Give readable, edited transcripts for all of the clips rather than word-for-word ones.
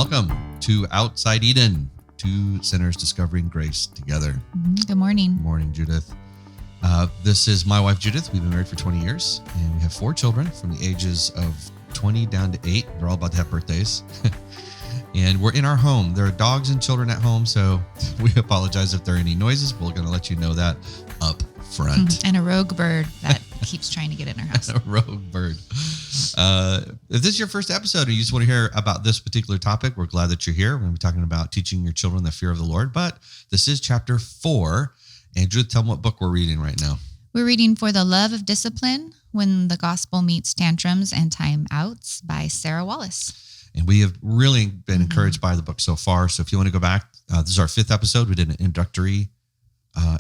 welcome to Outside Eden, two sinners discovering grace together. Good morning. Good morning, Judith. This is my wife, Judith. We've been married for 20 years, and we have 4 children from the ages of 20 down to 8. They're all about to have birthdays. And we're in our home. There are dogs and children at home, so we apologize if there are any noises. We're going to let you know that up front. And a rogue bird that keeps trying to get in our house. A rogue bird. If this is your first episode and you just want to hear about this particular topic, we're glad that you're here. We're going to be talking about teaching your children the fear of the Lord, but this is chapter 4. And Judith, tell them what book we're reading right now. We're reading For the Love of Discipline, When the Gospel Meets Tantrums and Time Outs by Sara, Wallace. And we have really been encouraged by the book so far. So if you want to go back, this is our 5th episode. We did an introductory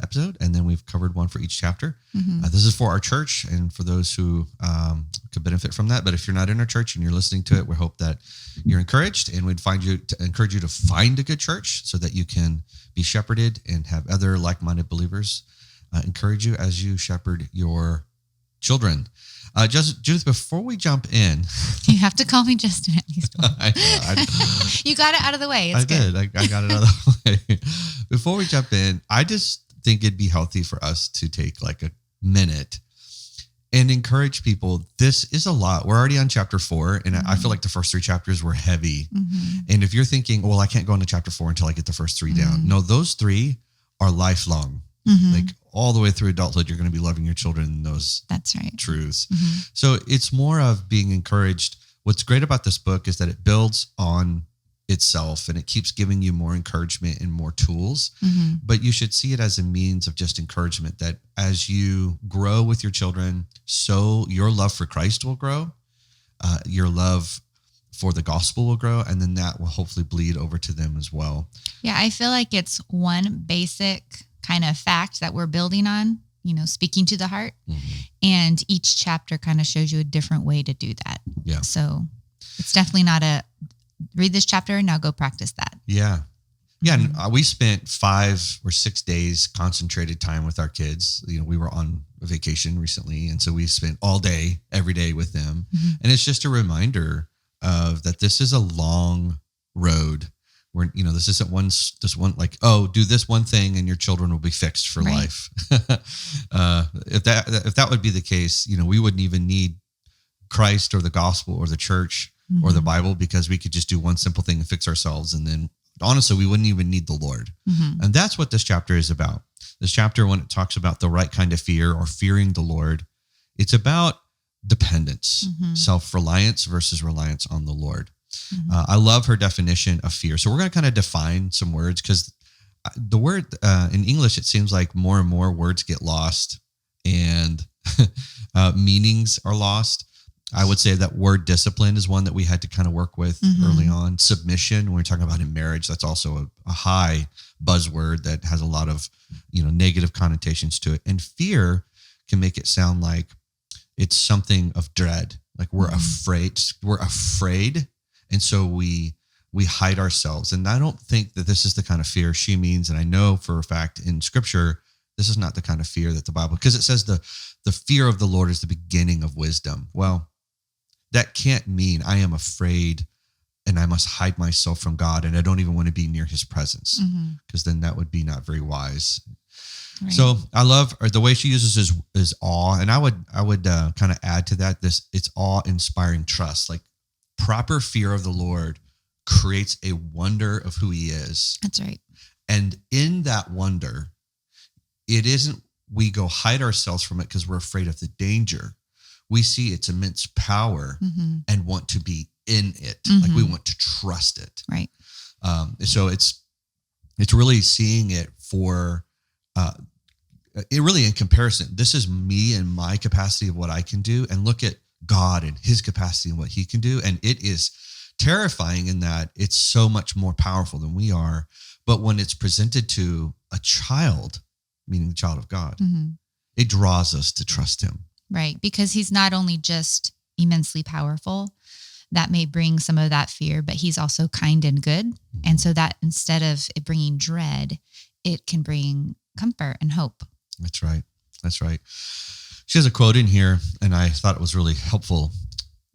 episode, and then we've covered one for each chapter. This is for our church and for those who could benefit from that. But if you're not in our church and you're listening to it, we hope that you're encouraged, and we'd encourage you to find a good church so that you can be shepherded and have other like-minded believers encourage you as you shepherd your children. Judith, before we jump in, you have to call me Justin at least once. I know. You got it out of the way. It's good. I got it out of the way. Before we jump in, I just think it'd be healthy for us to take like a minute and encourage people. This is a lot. We're already on chapter 4, and I feel like the first 3 chapters were heavy. And if you're thinking, well, I can't go into chapter 4 until I get the first 3 down. No, those 3 are lifelong. Like all the way through adulthood, you're going to be loving your children in those truths. So it's more of being encouraged. What's great about this book is that it builds on itself and it keeps giving you more encouragement and more tools. But you should see it as a means of just encouragement that as you grow with your children, so your love for Christ will grow, your love for the gospel will grow, and then that will hopefully bleed over to them as well. Yeah, I feel like it's one basic kind of fact that we're building on, speaking to the heart. And each chapter kind of shows you a different way to do that. Yeah. So it's definitely not a read this chapter and now go practice that. Yeah. Yeah. And we spent 5 or 6 days concentrated time with our kids. We were on a vacation recently. And so we spent all day, every day with them. And it's just a reminder of that this is a long road. Where, this isn't one like, oh, do this one thing and your children will be fixed for life. If that would be the case, we wouldn't even need Christ or the gospel or the church or the Bible, because we could just do one simple thing and fix ourselves. And then honestly, we wouldn't even need the Lord. And that's what this chapter is about. This chapter, when it talks about the right kind of fear or fearing the Lord, it's about dependence, self-reliance versus reliance on the Lord. I love her definition of fear. So we're going to kind of define some words, because the word in English, it seems like more and more words get lost and meanings are lost. I would say that word discipline is one that we had to kind of work with early on. Submission, when we're talking about in marriage, that's also a high buzzword that has a lot of negative connotations to it. And fear can make it sound like it's something of dread, like we're afraid. And so we hide ourselves. And I don't think that this is the kind of fear she means. And I know for a fact in Scripture, this is not the kind of fear that the Bible, because it says the fear of the Lord is the beginning of wisdom. Well, that can't mean I am afraid and I must hide myself from God and I don't even want to be near his presence, because then that would be not very wise. Right. So I love the way she uses is awe. And I would kind of add to that, it's awe-inspiring trust. Like, proper fear of the Lord creates a wonder of who he is. That's right. And in that wonder, it isn't we go hide ourselves from it because we're afraid of the danger. We see its immense power and want to be in it. Like we want to trust it. Right. So it's really seeing it for it really in comparison. This is me and my capacity of what I can do, and look at God and his capacity and what he can do. And it is terrifying in that it's so much more powerful than we are. But when it's presented to a child, meaning the child of God, it draws us to trust him. Right. Because he's not only just immensely powerful, that may bring some of that fear, but he's also kind and good. And so that instead of it bringing dread, it can bring comfort and hope. That's right. That's right. She has a quote in here, and I thought it was really helpful.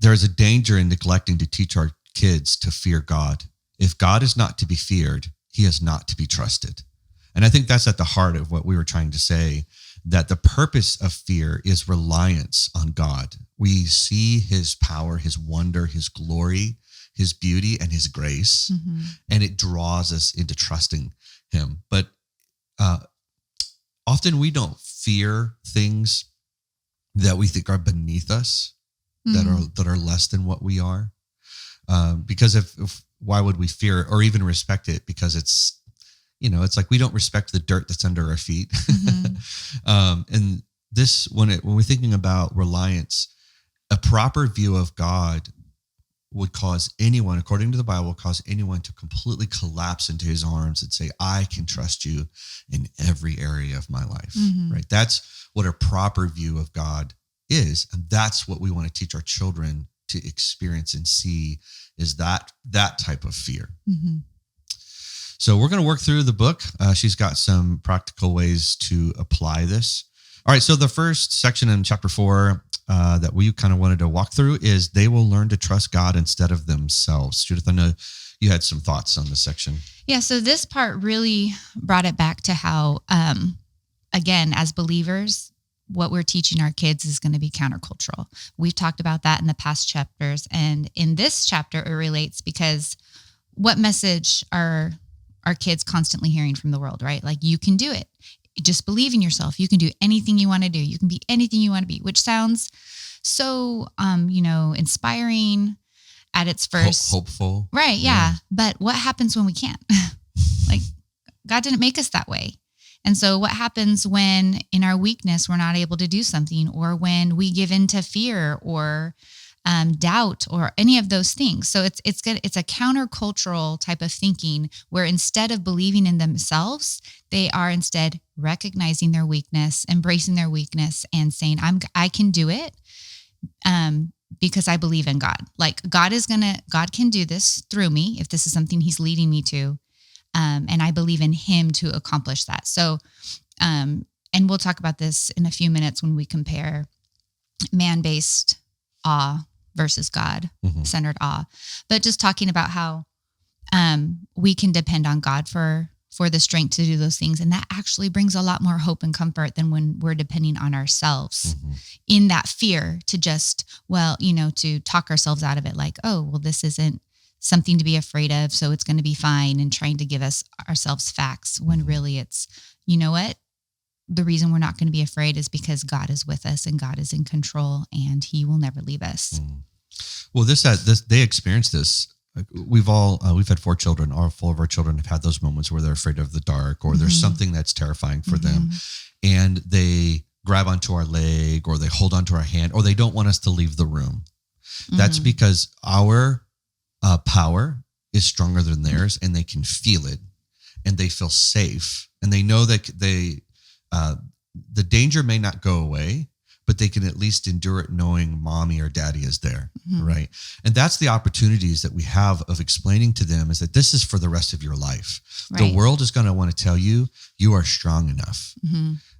There is a danger in neglecting to teach our kids to fear God If God is not to be feared, he is not to be trusted. And I think that's at the heart of what we were trying to say, that the purpose of fear is reliance on God. We see his power, his wonder, his glory, his beauty, and his grace, and it draws us into trusting him. But often we don't fear things that we think are beneath us, that are less than what we are. Because if why would we fear it or even respect it? Because it's, it's like we don't respect the dirt that's under our feet. And this, when we're thinking about reliance, a proper view of God would cause anyone, according to the Bible, cause anyone to completely collapse into his arms and say, I can trust you in every area of my life, right? That's what a proper view of God is. And that's what we want to teach our children to experience and see, is that type of fear. So we're going to work through the book. She's got some practical ways to apply this. All right. So the first section in chapter 4 that we kind of wanted to walk through is they will learn to trust God instead of themselves. Judith, I know you had some thoughts on this section. Yeah. So this part really brought it back to how, again, as believers, what we're teaching our kids is going to be countercultural. We've talked about that in the past chapters. And in this chapter, it relates because what message are our kids constantly hearing from the world, right? Like, you can do it. Just believe in yourself. You can do anything you want to do. You can be anything you want to be, which sounds so, inspiring at its first. Hopeful. Right. Yeah. But what happens when we can't? Like, God didn't make us that way. And so what happens when in our weakness, we're not able to do something, or when we give in to fear or doubt or any of those things? So it's good. It's a countercultural type of thinking where instead of believing in themselves, they are instead recognizing their weakness, embracing their weakness, and saying, I can do it because I believe in God. Like, God can do this through me if this is something he's leading me to. And I believe in him to accomplish that. So, and we'll talk about this in a few minutes when we compare man-based awe versus God-centered awe. But just talking about how we can depend on God for the strength to do those things. And that actually brings a lot more hope and comfort than when we're depending on ourselves in that fear to just, to talk ourselves out of it. Like, oh, well, this isn't something to be afraid of, so it's going to be fine, and trying to give ourselves facts when really it's, what? The reason we're not going to be afraid is because God is with us and God is in control and he will never leave us. Well, they experienced this. We've had 4 children. All 4 of our children have had those moments where they're afraid of the dark, or there's something that's terrifying for them, and they grab onto our leg, or they hold onto our hand, or they don't want us to leave the room. That's because our power is stronger than theirs, and they can feel it, and they feel safe, and they know that the danger may not go away, but they can at least endure it knowing mommy or daddy is there, right? And that's the opportunities that we have of explaining to them, is that this is for the rest of your life. Right. The world is going to want to tell you, you are strong enough.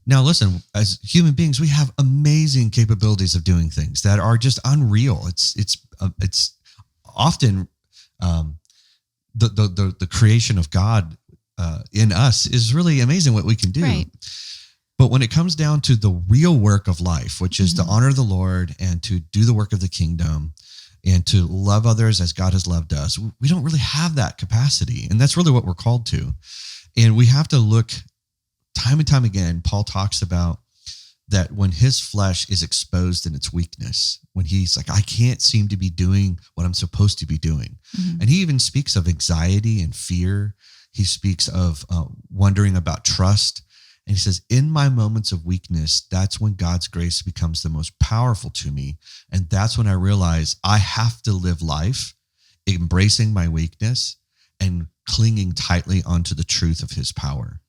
Now, listen, as human beings, we have amazing capabilities of doing things that are just unreal. It's often the creation of God in us is really amazing what we can do. Right. But when it comes down to the real work of life, which is to honor the Lord and to do the work of the kingdom and to love others as God has loved us, we don't really have that capacity. And that's really what we're called to. And we have to look time and time again. Paul talks about that when his flesh is exposed in its weakness, when he's like, I can't seem to be doing what I'm supposed to be doing. And he even speaks of anxiety and fear. He speaks of wondering about trust. And he says, in my moments of weakness, that's when God's grace becomes the most powerful to me. And that's when I realize I have to live life embracing my weakness and clinging tightly onto the truth of his power.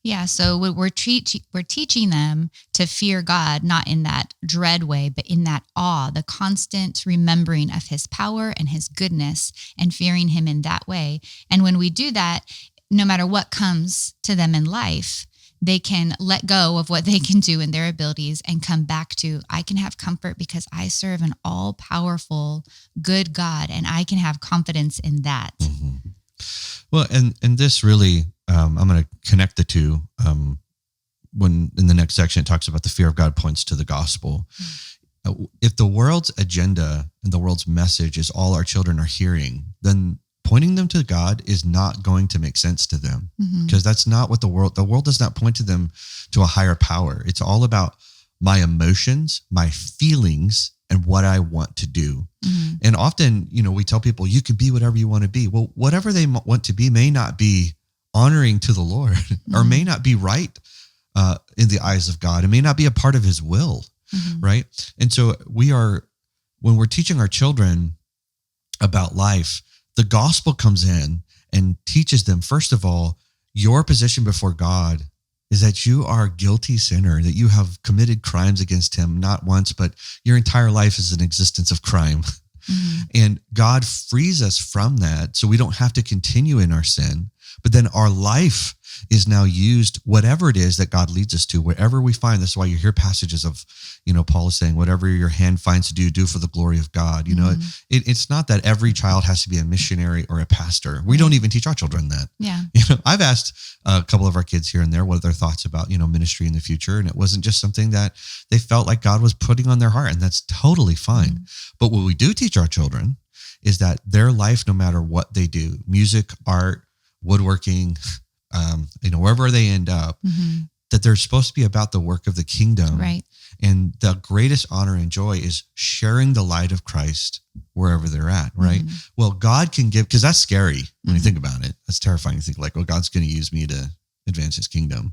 Yeah, so we're teaching them to fear God, not in that dread way, but in that awe, the constant remembering of his power and his goodness, and fearing him in that way. And when we do that, no matter what comes to them in life, they can let go of what they can do in their abilities and come back to, I can have comfort because I serve an all-powerful, good God, and I can have confidence in that. Well, and this really, I'm going to connect the two. When in the next section, it talks about the fear of God points to the gospel. If the world's agenda and the world's message is all our children are hearing, then pointing them to God is not going to make sense to them, because that's not what the world does not point to them to a higher power. It's all about my emotions, my feelings, and what I want to do. And often, we tell people you can be whatever you want to be. Well, whatever they want to be may not be honoring to the Lord or may not be right in the eyes of God. It may not be a part of his will, right? And so when we're teaching our children about life, the gospel comes in and teaches them, first of all, your position before God is that you are a guilty sinner, that you have committed crimes against him, not once, but your entire life is an existence of crime. And God frees us from that so we don't have to continue in our sin. But then our life is now used, whatever it is that God leads us to, wherever we find. That's why you hear passages of, Paul is saying, whatever your hand finds to do for the glory of God. It's not that every child has to be a missionary or a pastor. We don't even teach our children that. Yeah. I've asked a couple of our kids here and there what are their thoughts about, ministry in the future. And it wasn't just something that they felt like God was putting on their heart. And that's totally fine. But what we do teach our children is that their life, no matter what they do, music, art, woodworking, wherever they end up, that they're supposed to be about the work of the kingdom. Right. And the greatest honor and joy is sharing the light of Christ wherever they're at, right? Well, God can give, because that's scary when you think about it. That's terrifying to think like, well, God's going to use me to advance his kingdom.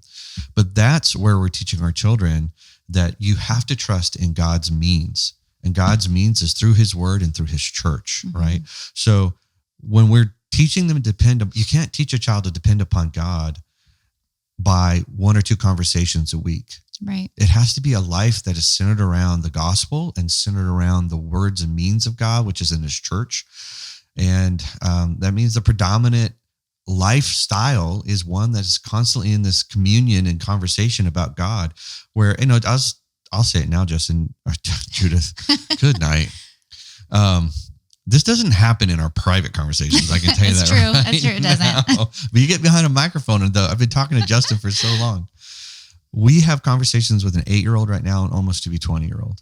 But that's where we're teaching our children that you have to trust in God's means. And God's means is through his word and through his church, right? So when we're teaching them to you can't teach a child to depend upon God by one or two conversations a week. Right. It has to be a life that is centered around the gospel and centered around the words and means of God, which is in his church. And that means the predominant lifestyle is one that is constantly in this communion and conversation about God, where, I'll say it now, Justin, or Judith, good night. This doesn't happen in our private conversations. I can tell you that. True. Right That's true. It doesn't. now. But you get behind a microphone, and I've been talking to Justin for so long. We have conversations with an 8-year-old right now and almost to be 20-year-old.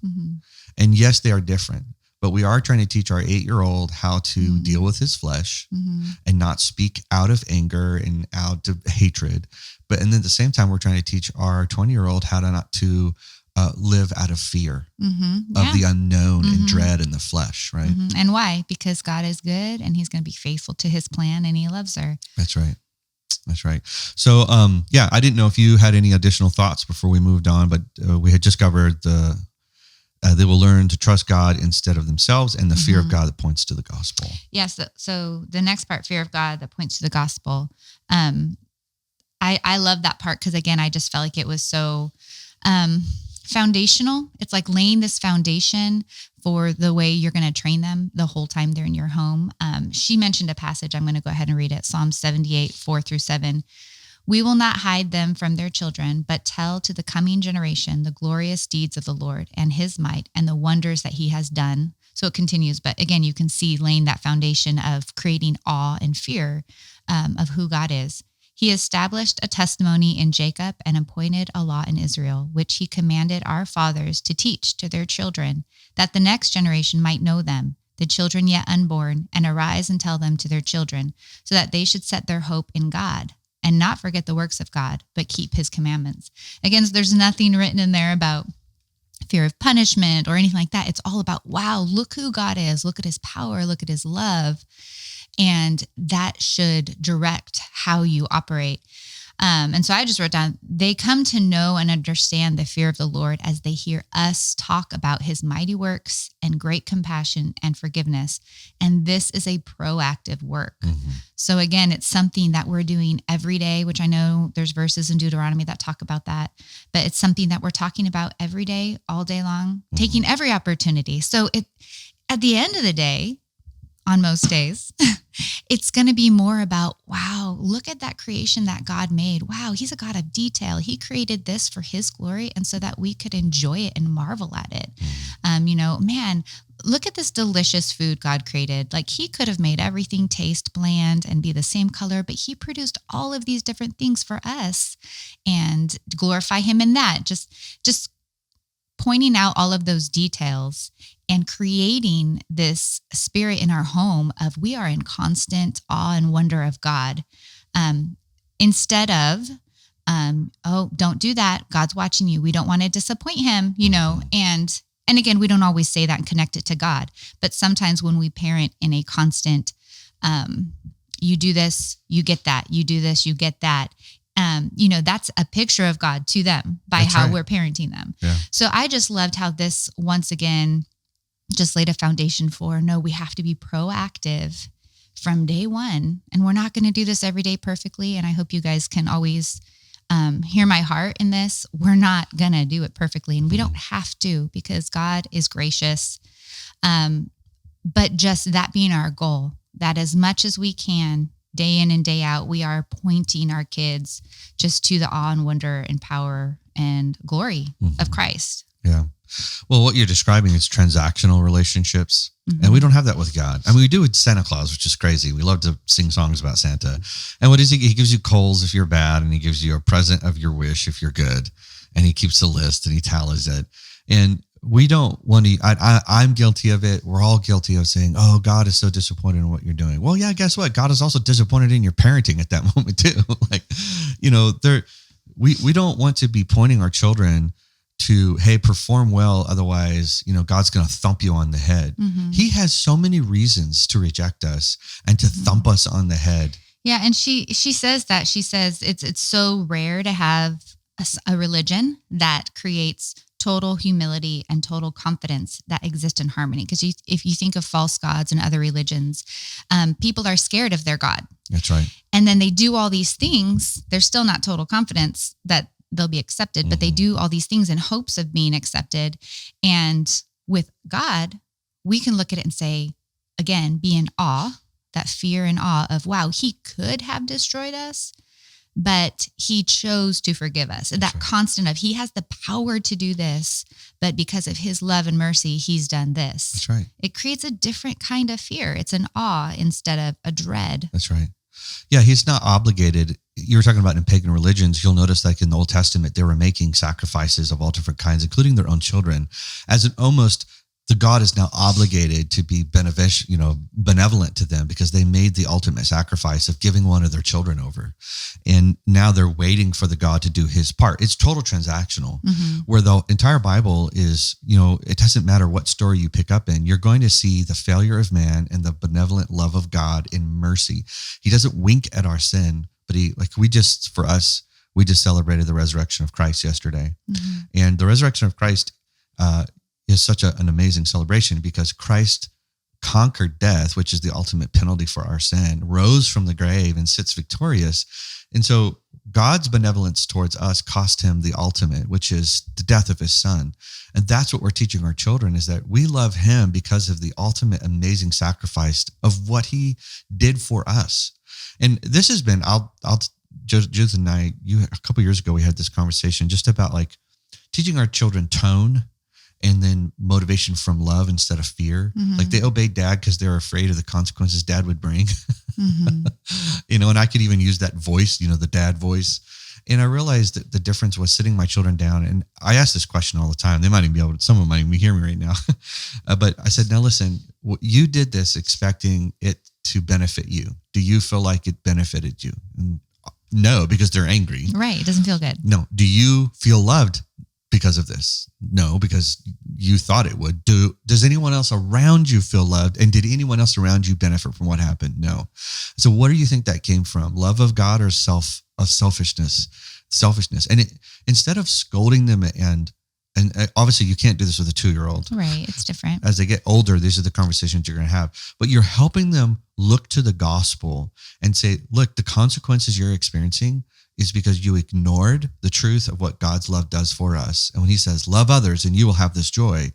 And yes, they are different, but we are trying to teach our 8-year-old how to deal with his flesh and not speak out of anger and out of hatred. And then at the same time, we're trying to teach our 20-year-old how to not to live out of fear of the unknown and dread in the flesh, right? And why? Because God is good and he's going to be faithful to his plan and he loves her. That's right. That's right. So, I didn't know if you had any additional thoughts before we moved on, but we had just covered they will learn to trust God instead of themselves and the fear of God that points to the gospel. Yes. So the next part, fear of God that points to the gospel. I love that part because, again, I just felt like it was so foundational. It's like laying this foundation for the way you're going to train them the whole time they're in your home. She mentioned a passage. I'm going to go ahead and read it. Psalm 78, 4-7. We will not hide them from their children, but tell to the coming generation the glorious deeds of the Lord and his might and the wonders that he has done. So it continues. But again, you can see laying that foundation of creating awe and fear of who God is. He established a testimony in Jacob and appointed a law in Israel, which he commanded our fathers to teach to their children, that the next generation might know them, the children yet unborn, and arise and tell them to their children, so that they should set their hope in God and not forget the works of God, but keep his commandments. Again, there's nothing written in there about fear of punishment or anything like that. It's all about, wow, look who God is. Look at his power. Look at his love. And that should direct how you operate. And so I just wrote down, they come to know and understand the fear of the Lord as they hear us talk about his mighty works and great compassion and forgiveness. And this is a proactive work. So again, it's something that we're doing every day, which I know there's verses in Deuteronomy that talk about that, but it's something that we're talking about every day, all day long, taking every opportunity. So at the end of the day, on most days. It's going to be more about, wow, look at that creation that God made. Wow, he's a God of detail. He created this for his glory and so that we could enjoy it and marvel at it. Man, look at this delicious food God created. Like he could have made everything taste bland and be the same color, but he produced all of these different things for us and glorify him in that. Just pointing out all of those details and creating this spirit in our home of we are in constant awe and wonder of God. Instead of, don't do that. God's watching you. We don't want to disappoint him, and again, we don't always say that and connect it to God, but sometimes when we parent in a constant, you do this, you get that, you do this, you get that. That's a picture of God to them by That's how right. we're parenting them. Yeah. So I just loved how this once again just laid a foundation for, no, we have to be proactive from day one. And we're not going to do this every day perfectly. And I hope you guys can always hear my heart in this. We're not going to do it perfectly. And we don't have to because God is gracious. But just that being our goal, that as much as we can, day in and day out, we are pointing our kids just to the awe and wonder and power and glory of Christ. Yeah. Well, what you're describing is transactional relationships. Mm-hmm. And we don't have that with God. I mean, we do with Santa Claus, which is crazy. We love to sing songs about Santa. And what is he? He gives you coals if you're bad, and he gives you a present of your wish if you're good. And he keeps a list and he tallies it. And we don't want to, I'm guilty of it. We're all guilty of saying, oh, God is so disappointed in what you're doing. Well, yeah, guess what? God is also disappointed in your parenting at that moment too. We don't want to be pointing our children to, hey, perform well. Otherwise, God's going to thump you on the head. Mm-hmm. He has so many reasons to reject us and to thump us on the head. Yeah. And she says that. She says it's so rare to have a religion that creates total humility and total confidence that exist in harmony. Because if you think of false gods and other religions, people are scared of their God. That's right. And then they do all these things. There's still not total confidence that they'll be accepted, but they do all these things in hopes of being accepted. And with God, we can look at it and say, again, be in awe, that fear and awe of, wow, he could have destroyed us, but he chose to forgive us. And that constant of, he has the power to do this, but because of his love and mercy, he's done this. That's right. It creates a different kind of fear. It's an awe instead of a dread. That's right. Yeah, he's not obligated. You were talking about in pagan religions, you'll notice like in the Old Testament, they were making sacrifices of all different kinds, including their own children, as an almost the God is now obligated to be benevolent to them because they made the ultimate sacrifice of giving one of their children over. And now they're waiting for the God to do his part. It's total transactional, where the entire Bible is, it doesn't matter what story you pick up in, you're going to see the failure of man and the benevolent love of God in mercy. He doesn't wink at our sin, but we just celebrated the resurrection of Christ yesterday. Mm-hmm. And the resurrection of Christ, is such an amazing celebration because Christ conquered death, which is the ultimate penalty for our sin, rose from the grave and sits victorious. And so God's benevolence towards us cost him the ultimate, which is the death of his son. And that's what we're teaching our children, is that we love him because of the ultimate amazing sacrifice of what he did for us. And this has been, Judith and I, a couple of years ago, we had this conversation just about like teaching our children tone and then motivation from love instead of fear. Mm-hmm. Like they obeyed dad because they're afraid of the consequences dad would bring. Mm-hmm. And I could even use that voice, the dad voice. And I realized that the difference was sitting my children down. And I ask this question all the time. They might even be able to, some of them might even hear me right now. But I said, now listen, you did this expecting it to benefit you. Do you feel like it benefited you? And no, because they're angry. Right. It doesn't feel good. No. Do you feel loved because of this? No, because you thought it would. Does anyone else around you feel loved? And did anyone else around you benefit from what happened? No. So what do you think that came from? Love of God or selfishness? And instead of scolding them and obviously you can't do this with a 2-year-old. Right. It's different. As they get older, these are the conversations you're going to have. But you're helping them look to the gospel and say, look, the consequences you're experiencing is because you ignored the truth of what God's love does for us. And when he says, love others and you will have this joy,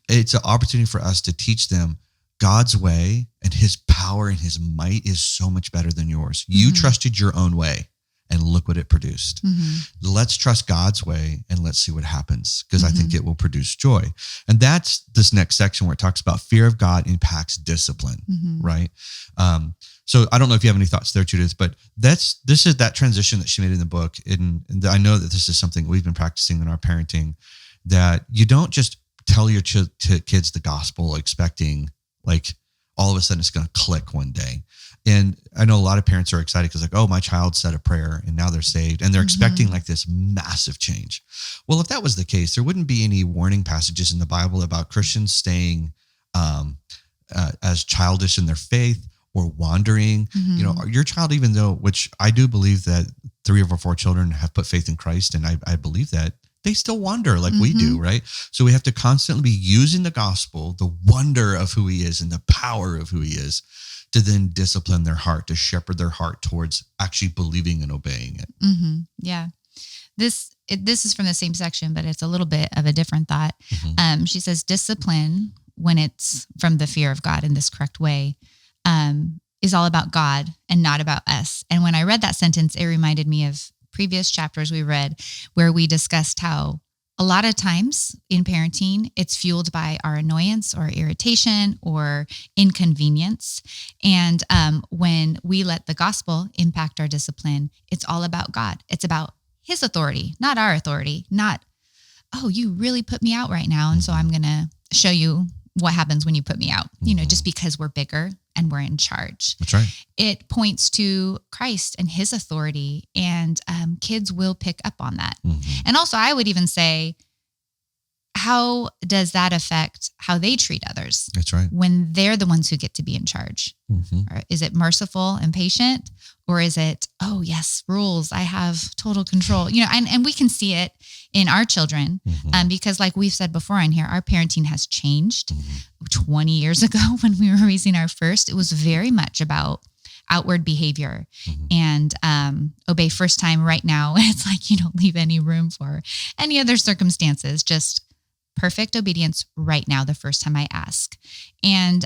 it's an opportunity for us to teach them God's way and his power and his might is so much better than yours. You trusted your own way and look what it produced. Let's trust God's way and let's see what happens, because I think it will produce joy. And that's this next section where it talks about fear of God impacts discipline, right? So I don't know if you have any thoughts there, Judith, but this is that transition that she made in the book. And I know that this is something we've been practicing in our parenting, that you don't just tell your kids the gospel expecting like all of a sudden it's going to click one day. And I know a lot of parents are excited because like, oh, my child said a prayer and now they're saved, and they're expecting like this massive change. Well, if that was the case, there wouldn't be any warning passages in the Bible about Christians staying as childish in their faith or wandering. You know, your child, even though, which I do believe that 3 of our 4 children have put faith in Christ, and I believe that, they still wander like we do, right? So we have to constantly be using the gospel, the wonder of who he is and the power of who he is, to then discipline their heart, to shepherd their heart towards actually believing and obeying it. Yeah. This is from the same section, but it's a little bit of a different thought. She says, discipline, when it's from the fear of God in this correct way, is all about God and not about us. And when I read that sentence, it reminded me of previous chapters we read where we discussed how a lot of times in parenting, it's fueled by our annoyance or irritation or inconvenience. And when we let the gospel impact our discipline, it's all about God. It's about his authority, not our authority, not, oh, you really put me out right now, and so I'm going to show you what happens when you put me out, you know, just because we're bigger and we're in charge. That's right. It points to Christ and his authority, and kids will pick up on that. And also, I would even say, how does that affect how they treat others? That's right. When they're the ones who get to be in charge? Or is it merciful and patient? Or is it, oh yes, rules, I have total control? You know, and we can see it in our children because like we've said before on here, our parenting has changed. 20 years ago when we were raising our first, it was very much about outward behavior and obey first time. Right now, it's like you don't leave any room for any other circumstances, just perfect obedience right now, the first time I ask. And,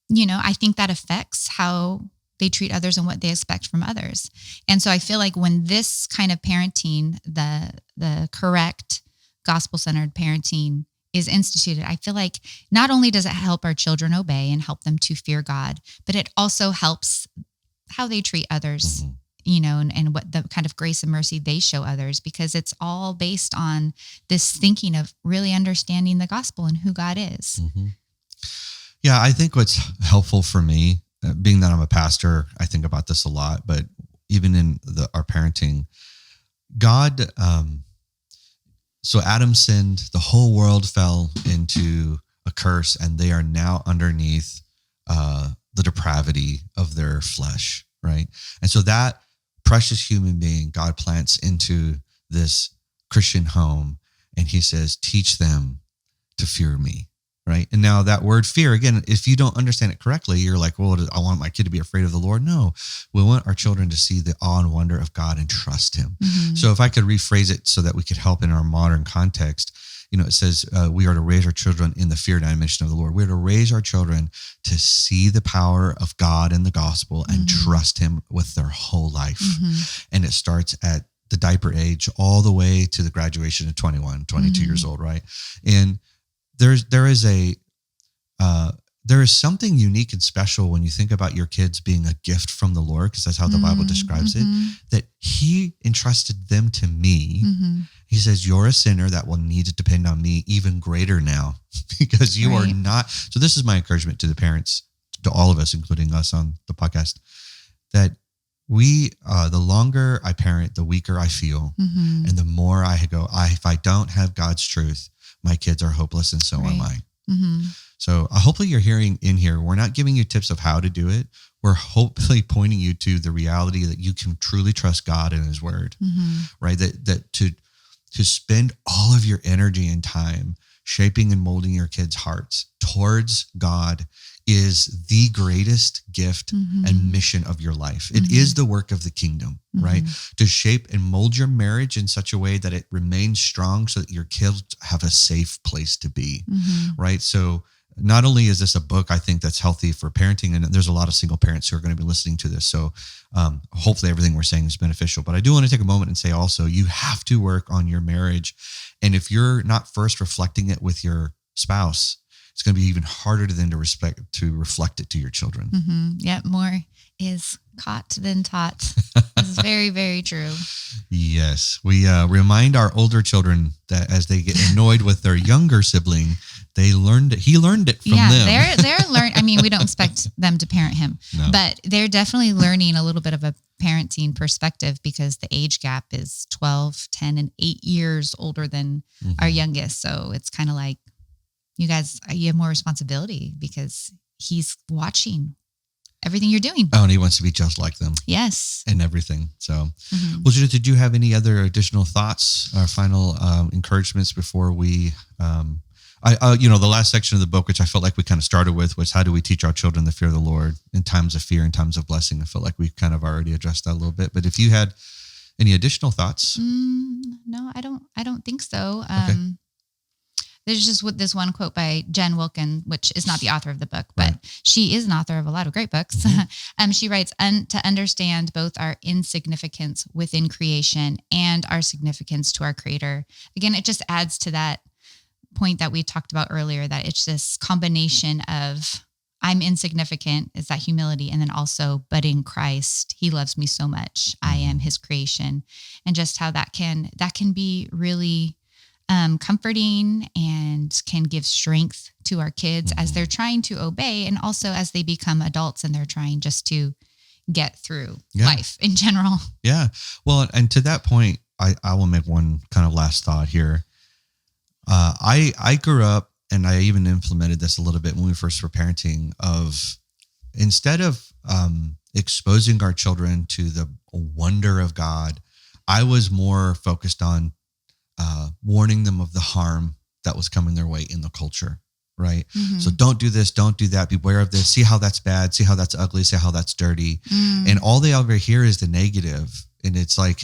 you know, I think that affects how they treat others and what they expect from others. And so I feel like when this kind of parenting, the correct gospel-centered parenting is instituted, I feel like not only does it help our children obey and help them to fear God, but it also helps how they treat others, you know, and what the kind of grace and mercy they show others, because it's all based on this thinking of really understanding the gospel and who God is. Yeah, I think what's helpful for me, being that I'm a pastor, I think about this a lot, but even in our parenting, God, so Adam sinned, the whole world fell into a curse, and they are now underneath the depravity of their flesh, right? And so that precious human being, God plants into this Christian home, and he says, teach them to fear me, right? And now that word fear, again, if you don't understand it correctly, you're like, well, I want my kid to be afraid of the Lord. No, we want our children to see the awe and wonder of God and trust him. So if I could rephrase it so that we could help in our modern context, you know, it says we are to raise our children in the fear dimension of the Lord. We're to raise our children to see the power of God and the gospel and trust him with their whole life. And it starts at the diaper age all the way to the graduation of 21, 22 years old, right? And there is something unique and special when you think about your kids being a gift from the Lord, because that's how the Bible describes it, that he entrusted them to me. He says, you're a sinner that will need to depend on me even greater now, because you are not. So this is my encouragement to the parents, to all of us, including us on the podcast, that we, the longer I parent, the weaker I feel. And the more I go, if I don't have God's truth, my kids are hopeless, and so am I. So hopefully you're hearing in here, we're not giving you tips of how to do it. We're hopefully pointing you to the reality that you can truly trust God and his word, right? That to spend all of your energy and time shaping and molding your kids' hearts towards God is the greatest gift and mission of your life. It is the work of the kingdom, right? To shape and mold your marriage in such a way that it remains strong so that your kids have a safe place to be, right? So not only is this a book, I think that's healthy for parenting, and there's a lot of single parents who are going to be listening to this. So hopefully everything we're saying is beneficial. But I do want to take a moment and say also, you have to work on your marriage. And if you're not first reflecting it with your spouse, it's going to be even harder then to reflect it to your children. Mm-hmm. Yeah, more is caught than taught. This is very, very true. Yes. We remind our older children that as they get annoyed with their younger sibling, he learned it from them. Yeah, they're learning. I mean, we don't expect them to parent him, but they're definitely learning a little bit of a parenting perspective because the age gap is 12, 10, and 8 years older than our youngest. So it's kind of like, you guys, you have more responsibility because he's watching everything you're doing. Oh, and he wants to be just like them. Yes. And everything. So, well, Judith, did you have any other additional thoughts or final encouragements before we, the last section of the book, which I felt like we kind of started with, was how do we teach our children the fear of the Lord in times of fear and times of blessing? I felt like we kind of already addressed that a little bit, but if you had any additional thoughts? No, I don't think so. Okay. There's just this one quote by Jen Wilkin, which is not the author of the book, but she is an author of a lot of great books. She writes, to understand both our insignificance within creation and our significance to our Creator. Again, it just adds to that point that we talked about earlier, that it's this combination of I'm insignificant, is that humility, and then also, but in Christ, He loves me so much. I am His creation, and just how that can be really comforting and can give strength to our kids as they're trying to obey, and also as they become adults and they're trying just to get through life in general. Yeah. Well, and to that point, I will make one kind of last thought here. I grew up, and I even implemented this a little bit when we first were parenting, of instead of exposing our children to the wonder of God, I was more focused on warning them of the harm that was coming their way in the culture, right? So don't do this, don't do that, beware of this, see how that's bad, see how that's ugly, see how that's dirty. And all they ever hear is the negative. And it's like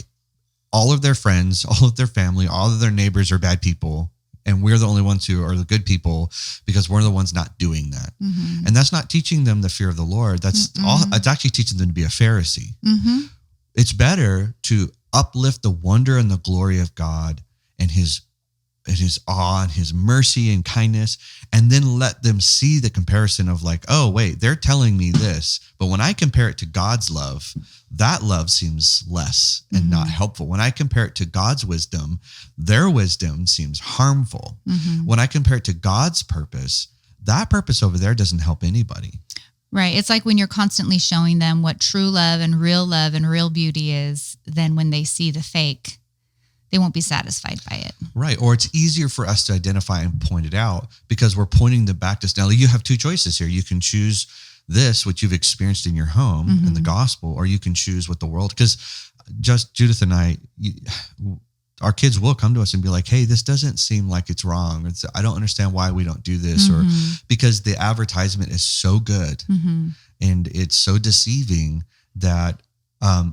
all of their friends, all of their family, all of their neighbors are bad people. And we're the only ones who are the good people because we're the ones not doing that. And that's not teaching them the fear of the Lord. That's all. It's actually teaching them to be a Pharisee. It's better to uplift the wonder and the glory of God and his awe and His mercy and kindness, and then let them see the comparison of like, oh, wait, they're telling me this, but when I compare it to God's love, that love seems less and not helpful. When I compare it to God's wisdom, their wisdom seems harmful. When I compare it to God's purpose, that purpose over there doesn't help anybody. Right. It's like when you're constantly showing them what true love and real beauty is, then when they see the fake, they won't be satisfied by it. Right. Or it's easier for us to identify and point it out because we're pointing them back to, now you have two choices here. You can choose this, what you've experienced in your home in the gospel, or you can choose what the world, because just Judith and I, our kids will come to us and be like, hey, this doesn't seem like it's wrong. I don't understand why we don't do this, or because the advertisement is so good and it's so deceiving that,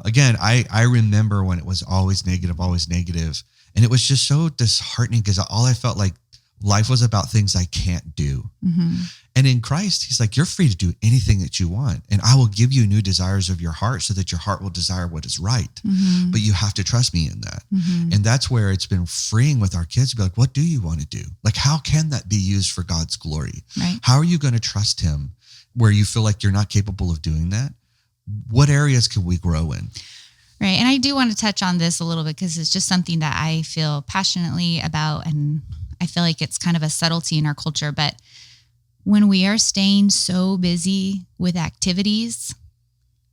again, I remember when it was always negative, and it was just so disheartening because all I felt like life was about things I can't do. And in Christ, He's like, you're free to do anything that you want, and I will give you new desires of your heart so that your heart will desire what is right. But you have to trust me in that. And that's where it's been freeing with our kids to be like, what do you want to do? Like, how can that be used for God's glory? Right. How are you going to trust Him where you feel like you're not capable of doing that? What areas can we grow in? Right. And I do want to touch on this a little bit because it's just something that I feel passionately about. And I feel like it's kind of a subtlety in our culture. But when we are staying so busy with activities,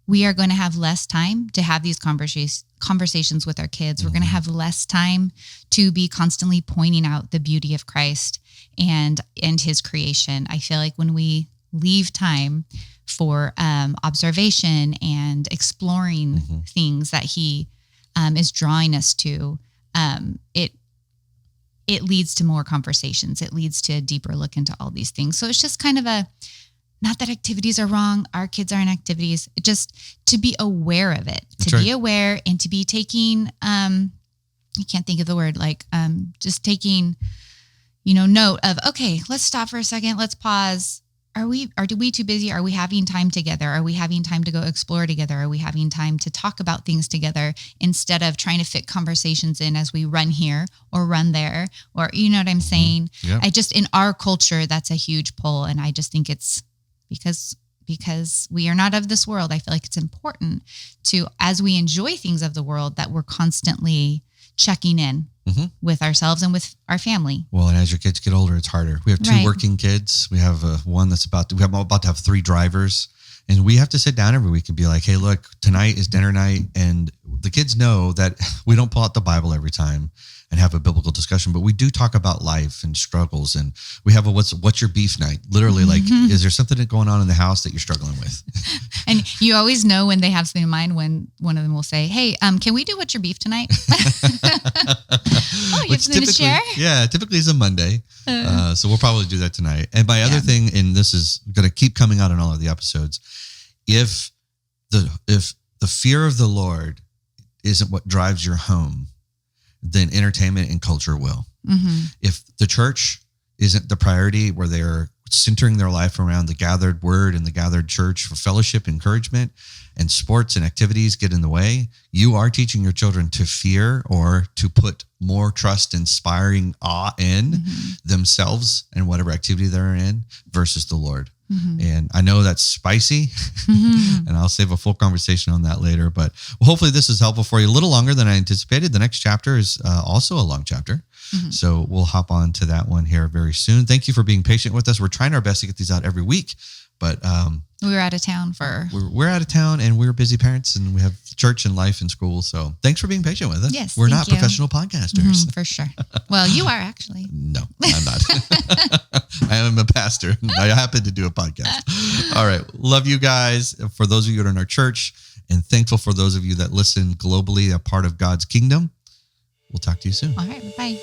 we are going to have less time to have these conversations with our kids. We're going to have less time to be constantly pointing out the beauty of Christ and His creation. I feel like when we leave time for observation and exploring things that He is drawing us to, it leads to more conversations. It leads to a deeper look into all these things. So it's just kind of not that activities are wrong. Our kids are in activities. just to be aware of it, be aware and to be taking, I can't think of the word, like just taking note of, okay, let's stop for a second. Let's pause. Are we too busy? Are we having time together? Are we having time to go explore together? Are we having time to talk about things together instead of trying to fit conversations in as we run here or run there? Or, you know what I'm saying? Yeah. In our culture, that's a huge pull. And I just think it's because we are not of this world. I feel like it's important to, as we enjoy things of the world, that we're constantly checking in with ourselves and with our family. Well, and as your kids get older, it's harder. We have two working kids. We have one that's about to have 3 drivers, and we have to sit down every week and be like, hey, look, tonight is dinner night. And the kids know that we don't pull out the Bible every time and have a biblical discussion, but we do talk about life and struggles. And we have a what's your beef night? Literally, like, is there something going on in the house that you're struggling with? And you always know when they have something in mind when one of them will say, hey, can we do what's your beef tonight? Oh, you have something to share? Yeah, typically it's a Monday. So we'll probably do that tonight. And my other thing, and this is going to keep coming out in all of the episodes, if the fear of the Lord isn't what drives your home, then entertainment and culture will. If the church isn't the priority, where they're centering their life around the gathered word and the gathered church for fellowship, encouragement, and sports and activities get in the way, you are teaching your children to fear or to put more trust, inspiring awe in themselves and whatever activity they're in versus the Lord. And I know that's spicy, and I'll save a full conversation on that later. But hopefully this is helpful for you. A little longer than I anticipated. The next chapter is also a long chapter. So we'll hop on to that one here very soon. Thank you for being patient with us. We're trying our best to get these out every week, but we were out of town we're out of town, and we're busy parents, and we have church and life and school. So thanks for being patient with us. Yes, we're not professional podcasters. For sure. Well, you are actually. No, I'm not. I am a pastor. I happen to do a podcast. All right. Love you guys. For those of you that are in our church, and thankful for those of you that listen globally, a part of God's kingdom. We'll talk to you soon. All right. Bye.